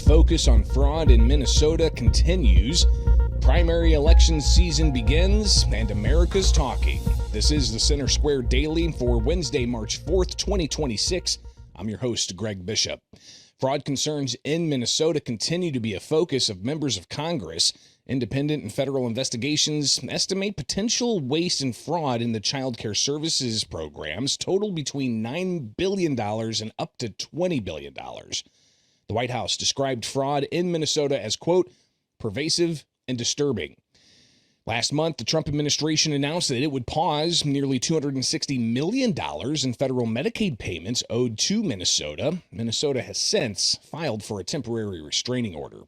focus on fraud in Minnesota continues. Primary election season begins, and America's talking. This is the Center Square Daily for Wednesday, March 4th, 2026. I'm your host, Greg Bishop. Fraud concerns in Minnesota continue to be a focus of members of Congress. Independent and federal investigations estimate potential waste and fraud in the child care services programs total between $9 billion and up to $20 billion. The White House described fraud in Minnesota as, quote, pervasive and disturbing. Last month, the Trump administration announced that it would pause nearly $260 million in federal Medicaid payments owed to Minnesota. Minnesota has since filed for a temporary restraining order.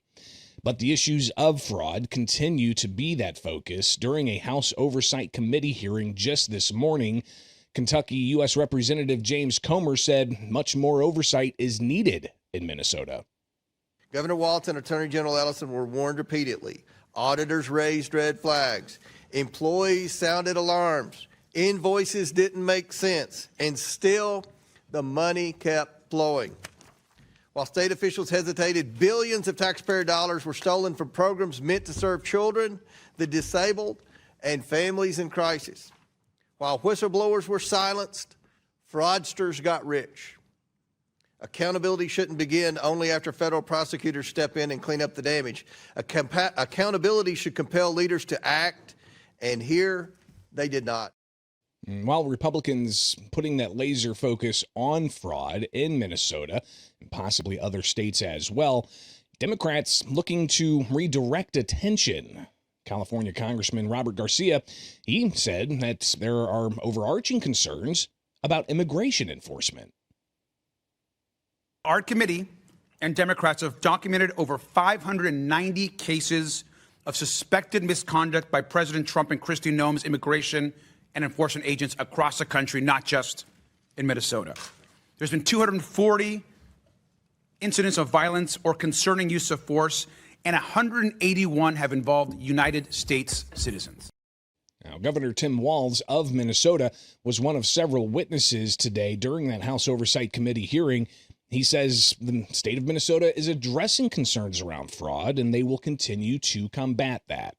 But the issues of fraud continue to be that focus. During a House Oversight Committee hearing just this morning, Kentucky U.S. Representative James Comer said much more oversight is needed in Minnesota. Governor Walz and Attorney General Ellison were warned repeatedly. Auditors raised red flags. Employees sounded alarms. Invoices didn't make sense. And still, the money kept flowing. While state officials hesitated, billions of taxpayer dollars were stolen from programs meant to serve children, the disabled, and families in crisis. While whistleblowers were silenced, fraudsters got rich. Accountability shouldn't begin only after federal prosecutors step in and clean up the damage. Accountability should compel leaders to act, and here they did not. While Republicans putting that laser focus on fraud in Minnesota and possibly other states as well, Democrats looking to redirect attention. California Congressman Robert Garcia, he said that there are overarching concerns about immigration enforcement. Our committee and Democrats have documented over 590 cases of suspected misconduct by President Trump and Kristi Noem's immigration and enforcement agents across the country, not just in Minnesota. There's been 240 incidents of violence or concerning use of force, and 181 have involved United States citizens. Now, Governor Tim Walz of Minnesota was one of several witnesses today during that House Oversight Committee hearing. He says the state of Minnesota is addressing concerns around fraud, and they will continue to combat that.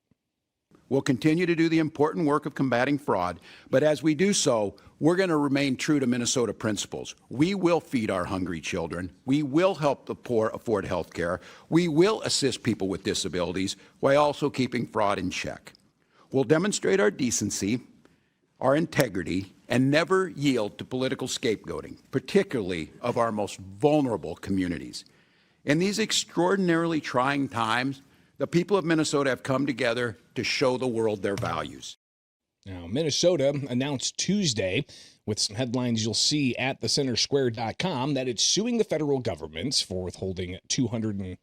We'll continue to do the important work of combating fraud, but as we do so, we're going to remain true to Minnesota principles. We will feed our hungry children. We will help the poor afford health care. We will assist people with disabilities while also keeping fraud in check. We'll demonstrate our decency, our integrity, and never yield to political scapegoating, particularly of our most vulnerable communities. In these extraordinarily trying times, the people of Minnesota have come together to show the world their values. Now, Minnesota announced Tuesday, with some headlines you'll see at thecentersquare.com, that it's suing the federal government for withholding $243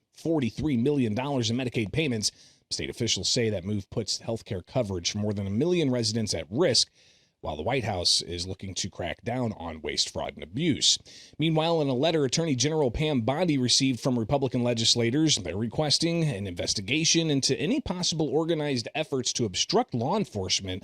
million in Medicaid payments. State officials say that move puts health care coverage for more than 1 million residents at risk, while the White House is looking to crack down on waste, fraud, and abuse. Meanwhile, in a letter Attorney General Pam Bondi received from Republican legislators, they're requesting an investigation into any possible organized efforts to obstruct law enforcement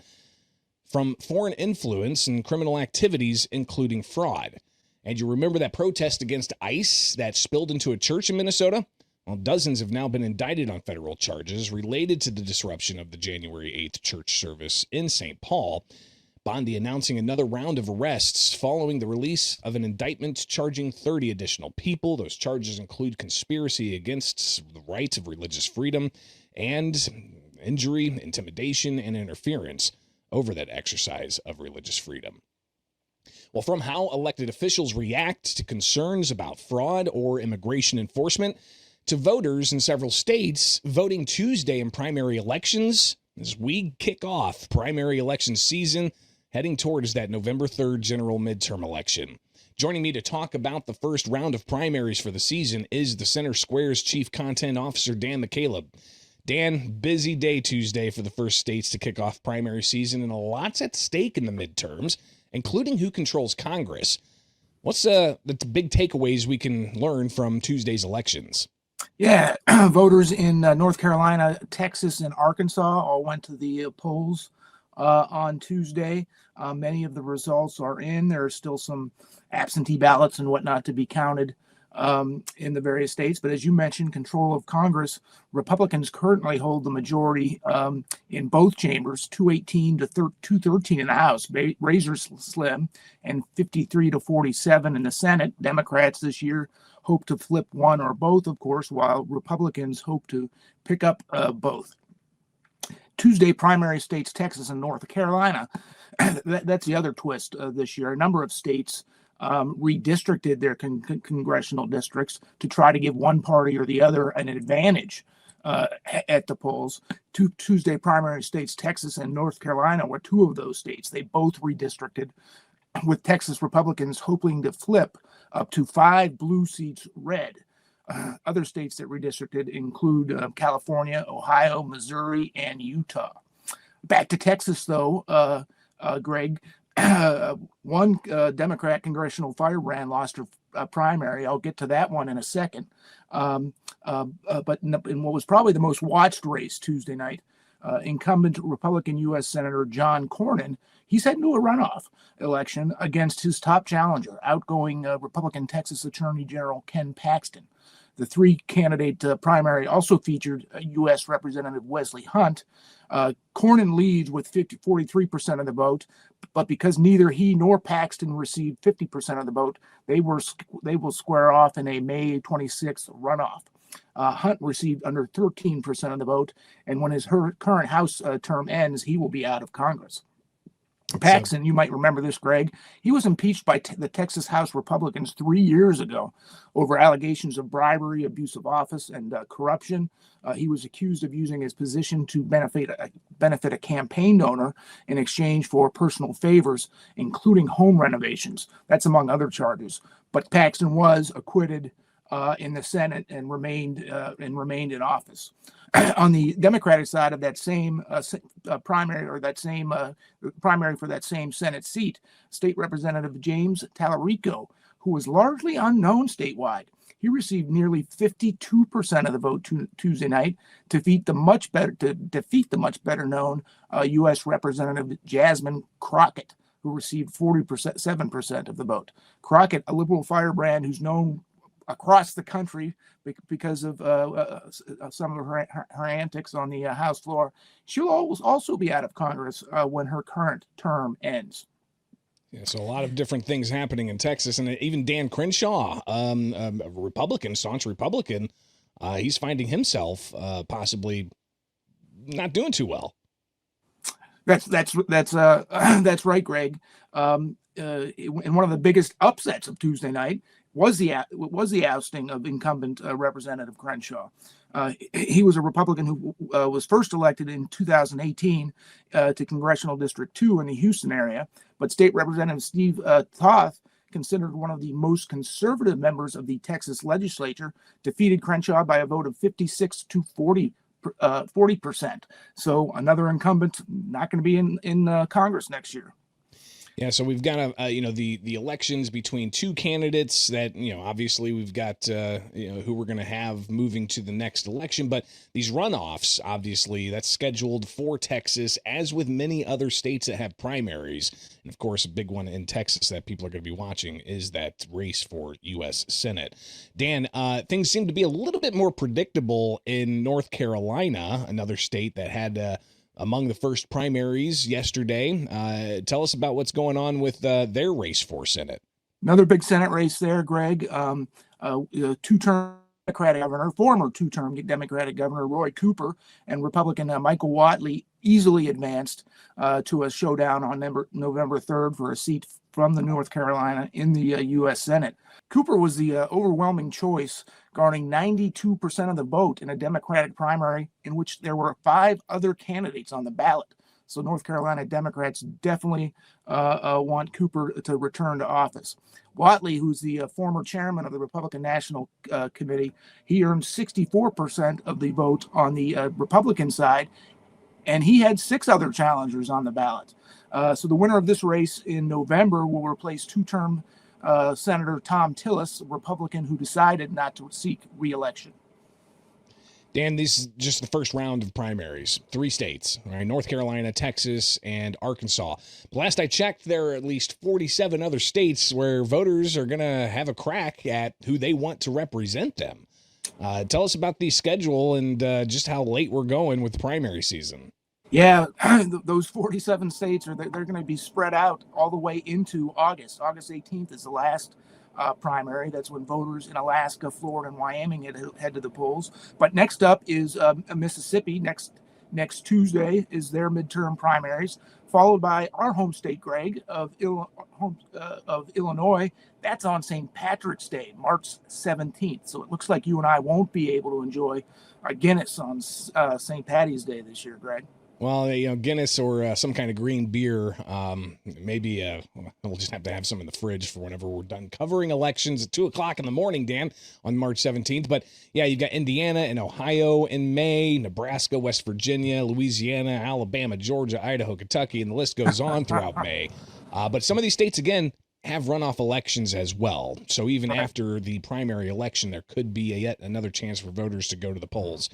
from foreign influence and criminal activities, including fraud. And you remember that protest against ICE that spilled into a church in Minnesota? Well, dozens have now been indicted on federal charges related to the disruption of the January 8th church service in St. Paul. Bondi announcing another round of arrests following the release of an indictment charging 30 additional people. Those charges include conspiracy against the rights of religious freedom and injury, intimidation, and interference over that exercise of religious freedom. Well, from how elected officials react to concerns about fraud or immigration enforcement to voters in several states voting Tuesday in primary elections as we kick off primary election season, heading towards that November 3rd general midterm election. Joining me to talk about the first round of primaries for the season is the Center Square's Chief Content Officer, Dan McCaleb. Dan, busy day Tuesday for the first states to kick off primary season, and a lot's at stake in the midterms, including who controls Congress. What's the big takeaways we can learn from Tuesday's elections? Yeah, voters in North Carolina, Texas, and Arkansas all went to the polls on Tuesday. Many of the results are in. There are still some absentee ballots and whatnot to be counted in the various states. But as you mentioned, control of Congress, Republicans currently hold the majority in both chambers, 218 to 213 in the House, razor slim, and 53 to 47 in the Senate. Democrats this year hope to flip one or both, of course, while Republicans hope to pick up both. Tuesday primary states, Texas and North Carolina. That's the other twist this year. A number of states redistricted their congressional districts to try to give one party or the other an advantage at the polls. Tuesday primary states, Texas and North Carolina, were two of those states. They both redistricted, with Texas Republicans hoping to flip up to 5 blue seats red. Other states that redistricted include California, Ohio, Missouri, and Utah. Back to Texas, though, Greg. One Democrat congressional firebrand lost her primary. I'll get to that one in a second. But in what was probably the most watched race Tuesday night, incumbent Republican U.S. Senator John Cornyn, he's heading to a runoff election against his top challenger, outgoing Republican Texas Attorney General Ken Paxton. The three-candidate primary also featured U.S. Representative Wesley Hunt. Cornyn leads with 43% of the vote, but because neither he nor Paxton received 50% of the vote, they will square off in a May 26th runoff. Hunt received under 13% of the vote, and when his current House term ends, he will be out of Congress. Paxton, you might remember this, Greg. He was impeached by the Texas House Republicans 3 years ago over allegations of bribery, abuse of office, and corruption. He was accused of using his position to benefit a campaign donor in exchange for personal favors, including home renovations. That's among other charges. But Paxton was acquitted in the Senate and remained in office. On the Democratic side of that same primary, or that same primary for that same Senate seat, State Representative James Tallarico, who was largely unknown statewide, he received nearly 52% of the vote Tuesday night to defeat the much better known U.S. Representative Jasmine Crockett, who received 7% of the vote. Crockett, a liberal firebrand who's known across the country because of some of her antics on the House floor, she'll also be out of Congress when her current term ends. Yeah, so a lot of different things happening in Texas, and even Dan Crenshaw, a Republican, staunch Republican, he's finding himself possibly not doing too well. That's right, Greg. In one of the biggest upsets of Tuesday night was the ousting of incumbent Representative Crenshaw. He was a Republican who was first elected in 2018 to Congressional District 2 in the Houston area, but State Representative Steve Toth, considered one of the most conservative members of the Texas legislature, defeated Crenshaw by a vote of 56 to 40%. So another incumbent not going to be in Congress next year. Yeah, so we've got the elections between two candidates that, obviously we've got who we're going to have moving to the next election, but these runoffs, obviously that's scheduled for Texas, as with many other states that have primaries. And of course, a big one in Texas that people are going to be watching is that race for U.S. Senate. Dan, things seem to be a little bit more predictable in North Carolina, another state that had among the first primaries yesterday. Tell us about what's going on with their race for Senate. Another big Senate race there, Greg. Two-term Democratic governor, former two-term Democratic Governor Roy Cooper, and Republican Michael Whatley easily advanced to a showdown on November 3rd for a seat from the North Carolina in the U.S. Senate. Cooper was the overwhelming choice, garnering 92% of the vote in a Democratic primary in which there were 5 other candidates on the ballot. So North Carolina Democrats definitely want Cooper to return to office. Whatley, who's the former chairman of the Republican National Committee, he earned 64% of the vote on the Republican side, and he had 6 other challengers on the ballot. So the winner of this race in November will replace two-term Senator Tom Tillis, a Republican who decided not to seek re-election. Dan, this is just the first round of primaries. 3 states, all right, North Carolina, Texas, and Arkansas. But last I checked, there are at least 47 other states where voters are going to have a crack at who they want to represent them. Tell us about the schedule and just how late we're going with primary season. Yeah, those 47 states they're going to be spread out all the way into August. August 18th is the last primary. That's when voters in Alaska, Florida, and Wyoming head to the polls. But next up is Mississippi. Next Tuesday is their midterm primaries, followed by our home state, Greg, of Illinois. That's on St. Patrick's Day, March 17th. So it looks like you and I won't be able to enjoy a Guinness on St. Patty's Day this year, Greg. Well, Guinness or some kind of green beer. Maybe we'll just have to have some in the fridge for whenever we're done covering elections at 2:00 in the morning, Dan, on March 17th. But yeah, you've got Indiana and Ohio in May, Nebraska, West Virginia, Louisiana, Alabama, Georgia, Idaho, Kentucky, and the list goes on throughout May. But some of these states, again, have runoff elections as well. So even after the primary election, there could be yet another chance for voters to go to the polls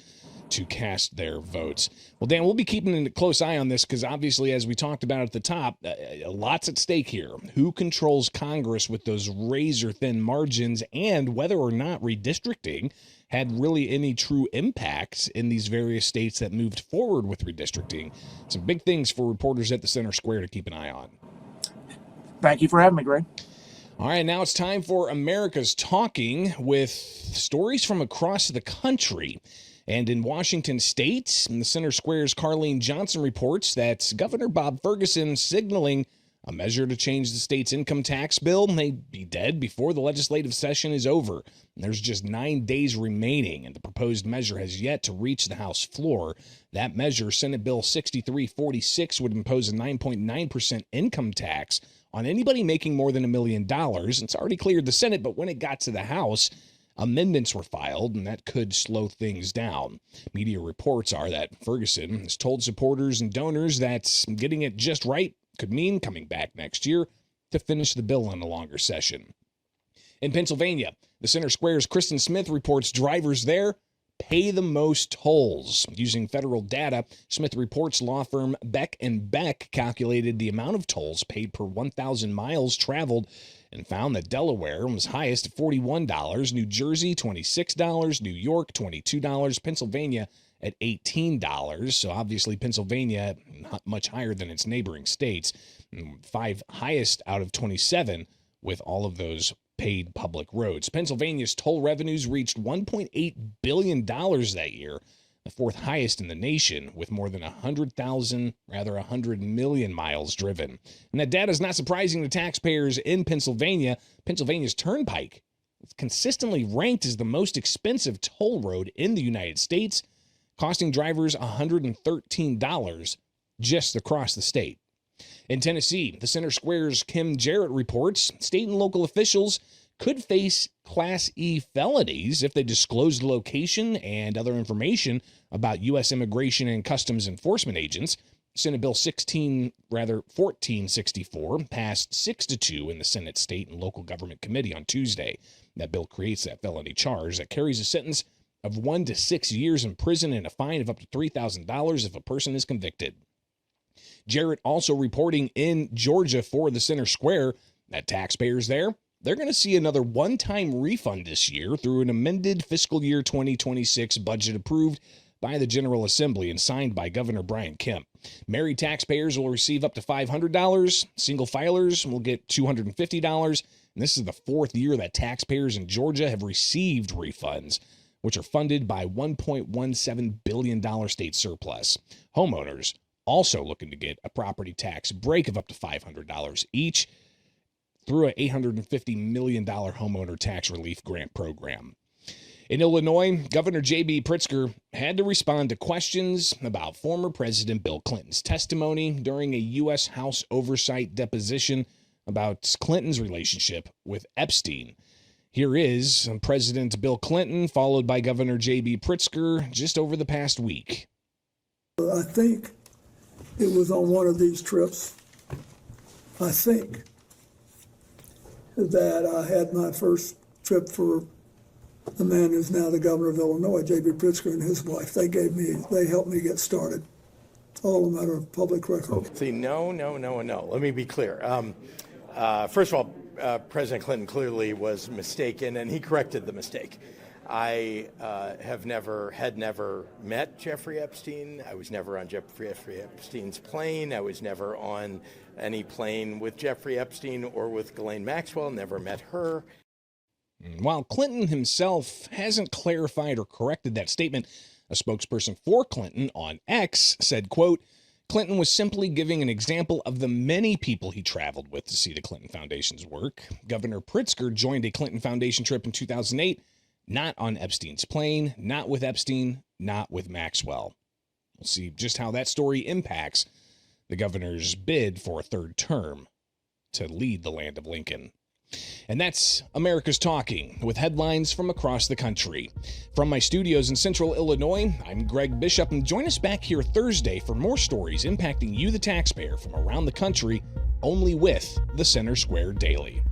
to cast their votes. Well, Dan, we'll be keeping a close eye on this because obviously, as we talked about at the top, lots at stake here. Who controls Congress with those razor-thin margins, and whether or not redistricting had really any true impact in these various states that moved forward with redistricting. Some big things for reporters at the Center Square to keep an eye on. Thank you for having me, Greg. All right, now it's time for America's Talking with stories from across the country. And in Washington State, the Center Square's Carlene Johnson reports that Governor Bob Ferguson signaling a measure to change the state's income tax bill may be dead before the legislative session is over. There's just 9 days remaining, and the proposed measure has yet to reach the House floor. That measure, Senate Bill 6346, would impose a 9.9% income tax on anybody making more than $1 million. It's already cleared the Senate, but when it got to the House, amendments were filed, and that could slow things down. Media reports are that Ferguson has told supporters and donors that getting it just right could mean coming back next year to finish the bill in a longer session. In Pennsylvania, the Center Square's Kristen Smith reports drivers there pay the most tolls. Using federal data, Smith reports law firm Beck & Beck calculated the amount of tolls paid per 1,000 miles traveled and found that Delaware was highest at $41, New Jersey $26, New York $22, Pennsylvania at $18. So obviously Pennsylvania not much higher than its neighboring states. 5 highest out of 27 with all of those paid public roads. Pennsylvania's toll revenues reached $1.8 billion that year, the 4th highest in the nation, with more than 100 million miles driven. And that data is not surprising to taxpayers in Pennsylvania. Pennsylvania's Turnpike is consistently ranked as the most expensive toll road in the United States, costing drivers $113 just across the state. In Tennessee, the Center Square's Kim Jarrett reports state and local officials could face Class E felonies if they disclose the location and other information about U.S. Immigration and Customs Enforcement agents. Senate Bill 1464 passed 6-2 in the Senate State and Local Government Committee on Tuesday. That bill creates that felony charge that carries a sentence of 1 to 6 years in prison and a fine of up to $3,000 if a person is convicted. Jarrett also reporting in Georgia for the Center Square that taxpayers there, they're going to see another one-time refund this year through an amended fiscal year 2026 budget approved by the General Assembly and signed by Governor Brian Kemp. Married taxpayers will receive up to $500. Single filers will get $250. And this is the 4th year that taxpayers in Georgia have received refunds, which are funded by $1.17 billion state surplus. Homeowners also looking to get a property tax break of up to $500 each through an $850 million homeowner tax relief grant program. In Illinois, Governor J.B. Pritzker had to respond to questions about former President Bill Clinton's testimony during a U.S. House oversight deposition about Clinton's relationship with Epstein. Here is President Bill Clinton, followed by Governor J.B. Pritzker just over the past week. I think it was on one of these trips, I think, that I had my first trip for the man who's now the governor of Illinois, J.B. Pritzker, and his wife. They helped me get started. All a matter of public record. See, no. Let me be clear. First of all, President Clinton clearly was mistaken, and he corrected the mistake. I had never met Jeffrey Epstein. I was never on Jeffrey Epstein's plane. I was never on any plane with Jeffrey Epstein or with Ghislaine Maxwell. Never met her. While Clinton himself hasn't clarified or corrected that statement, a spokesperson for Clinton on X said, quote, Clinton was simply giving an example of the many people he traveled with to see the Clinton Foundation's work. Governor Pritzker joined a Clinton Foundation trip in 2008, not on Epstein's plane, not with Epstein, not with Maxwell. We'll see just how that story impacts the governor's bid for a third term to lead the land of Lincoln. And that's America's Talking, with headlines from across the country. From my studios in Central Illinois, I'm Greg Bishop, and join us back here Thursday for more stories impacting you, the taxpayer, from around the country, only with the Center Square Daily.